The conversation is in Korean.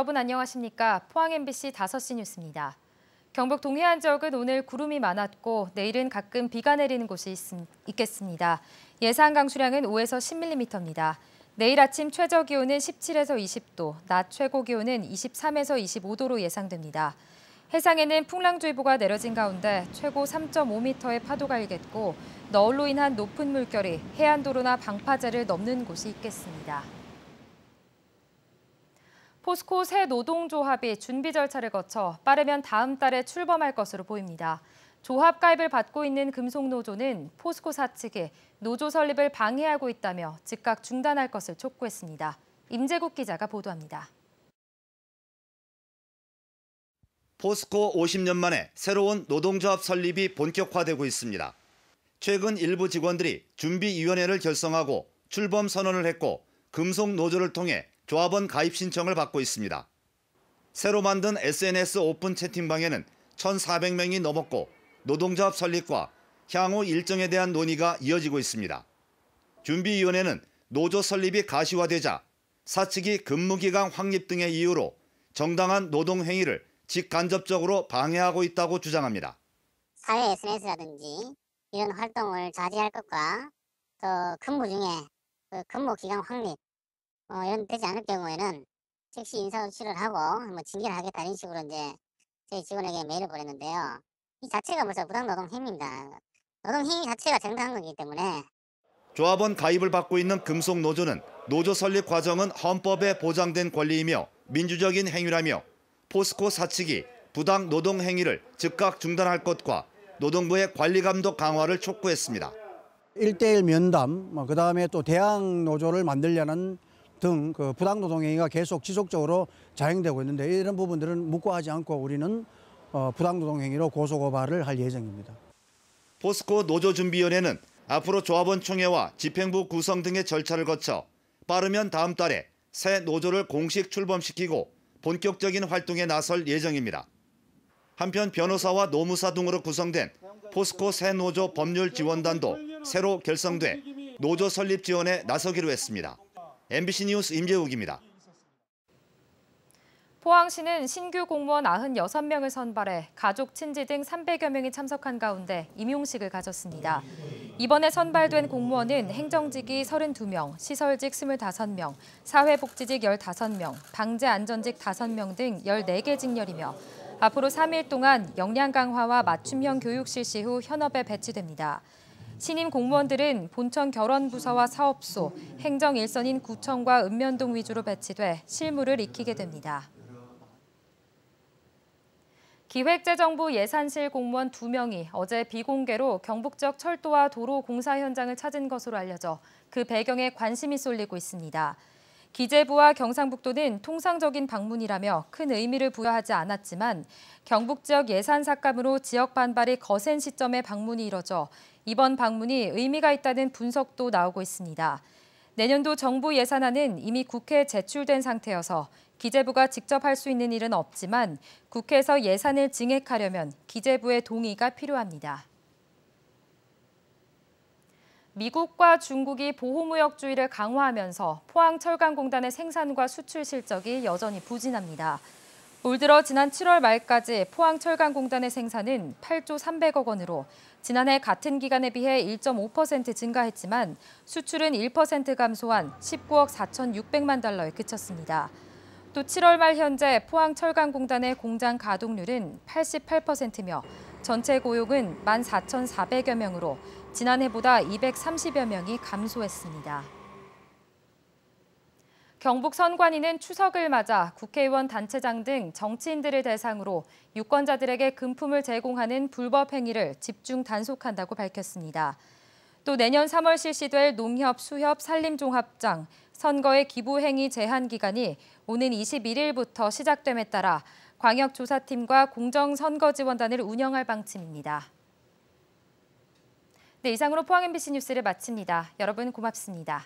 여러분 안녕하십니까? 포항 MBC 5시 뉴스입니다. 경북 동해안 지역은 오늘 구름이 많았고 내일은 가끔 비가 내리는 곳이 있겠습니다. 예상 강수량은 5에서 10mm입니다. 내일 아침 최저 기온은 17에서 20도, 낮 최고 기온은 23에서 25도로 예상됩니다. 해상에는 풍랑주의보가 내려진 가운데 최고 3.5m의 파도가 일겠고 너울로 인한 높은 물결이 해안도로나 방파제를 넘는 곳이 있겠습니다. 포스코 새 노동조합이 준비 절차를 거쳐 빠르면 다음 달에 출범할 것으로 보입니다. 조합 가입을 받고 있는 금속노조는 포스코사 측이 노조 설립을 방해하고 있다며 즉각 중단할 것을 촉구했습니다. 임재국 기자가 보도합니다. 포스코 50년 만에 새로운 노동조합 설립이 본격화되고 있습니다. 최근 일부 직원들이 준비위원회를 결성하고 출범 선언을 했고 금속노조를 통해 조합원 가입 신청을 받고 있습니다. 새로 만든 SNS 오픈 채팅방에는 1,400명이 넘었고 노동조합 설립과 향후 일정에 대한 논의가 이어지고 있습니다. 준비위원회는 노조 설립이 가시화되자 사측이 근무기간 확립 등의 이유로 정당한 노동행위를 직간접적으로 방해하고 있다고 주장합니다. 사회 SNS라든지 이런 활동을 자제할 것과 또 근무 중에 근무기간 확립 이런 되지 않을 경우에는 즉시 인사조치를 하고 징계를 하겠다 이런 식으로 이제 저희 직원에게 메일을 보냈는데요. 이 자체가 벌써 부당노동 행위입니다. 노동 행위 자체가 정당한 거기 때문에. 조합원 가입을 받고 있는 금속노조는 노조 설립 과정은 헌법에 보장된 권리이며 민주적인 행위라며 포스코 사측이 부당 노동 행위를 즉각 중단할 것과 노동부의 관리 감독 강화를 촉구했습니다. 1대1 면담, 그다음에 또 대항 노조를 만들려는 등 부당 노동 행위가 계속 지속적으로 자행되고 있는데 이런 부분들은 묵과하지 않고 우리는 부당 노동 행위로 고소 고발을 할 예정입니다. 포스코 노조준비위원회는 앞으로 조합원 총회와 집행부 구성 등의 절차를 거쳐 빠르면 다음 달에 새 노조를 공식 출범시키고 본격적인 활동에 나설 예정입니다. 한편 변호사와 노무사 등으로 구성된 포스코 새 노조 법률 지원단도 새로 결성돼 노조 설립 지원에 나서기로 했습니다. MBC 뉴스 임재욱입니다. 포항시는 신규 공무원 96명을 선발해 가족, 친지 등 300여 명이 참석한 가운데 임용식을 가졌습니다. 이번에 선발된 공무원은 행정직이 32명, 시설직 25명, 사회복지직 15명, 방재안전직 5명 등 14개 직렬이며 앞으로 3일 동안 역량 강화와 맞춤형 교육 실시 후 현업에 배치됩니다. 신임 공무원들은 본청 결원부서와 사업소, 행정 일선인 구청과 읍면동 위주로 배치돼 실무를 익히게 됩니다. 기획재정부 예산실 공무원 2명이 어제 비공개로 경북 지역 철도와 도로 공사 현장을 찾은 것으로 알려져 그 배경에 관심이 쏠리고 있습니다. 기재부와 경상북도는 통상적인 방문이라며 큰 의미를 부여하지 않았지만 경북 지역 예산 삭감으로 지역 반발이 거센 시점에 방문이 이뤄져 이번 방문이 의미가 있다는 분석도 나오고 있습니다. 내년도 정부 예산안은 이미 국회에 제출된 상태여서 기재부가 직접 할 수 있는 일은 없지만 국회에서 예산을 증액하려면 기재부의 동의가 필요합니다. 미국과 중국이 보호무역주의를 강화하면서 포항철강공단의 생산과 수출 실적이 여전히 부진합니다. 올 들어 지난 7월 말까지 포항철강공단의 생산은 8조 300억 원으로 지난해 같은 기간에 비해 1.5% 증가했지만 수출은 1% 감소한 19억 4,600만 달러에 그쳤습니다. 또 7월 말 현재 포항철강공단의 공장 가동률은 88%며 전체 고용은 14,400여 명으로 지난해보다 230여 명이 감소했습니다. 경북 선관위는 추석을 맞아 국회의원 단체장 등 정치인들을 대상으로 유권자들에게 금품을 제공하는 불법 행위를 집중 단속한다고 밝혔습니다. 또 내년 3월 실시될 농협, 수협, 산림종합장 선거의 기부 행위 제한 기간이 오는 21일부터 시작됨에 따라 광역조사팀과 공정선거지원단을 운영할 방침입니다. 네, 이상으로 포항 MBC 뉴스를 마칩니다. 여러분 고맙습니다.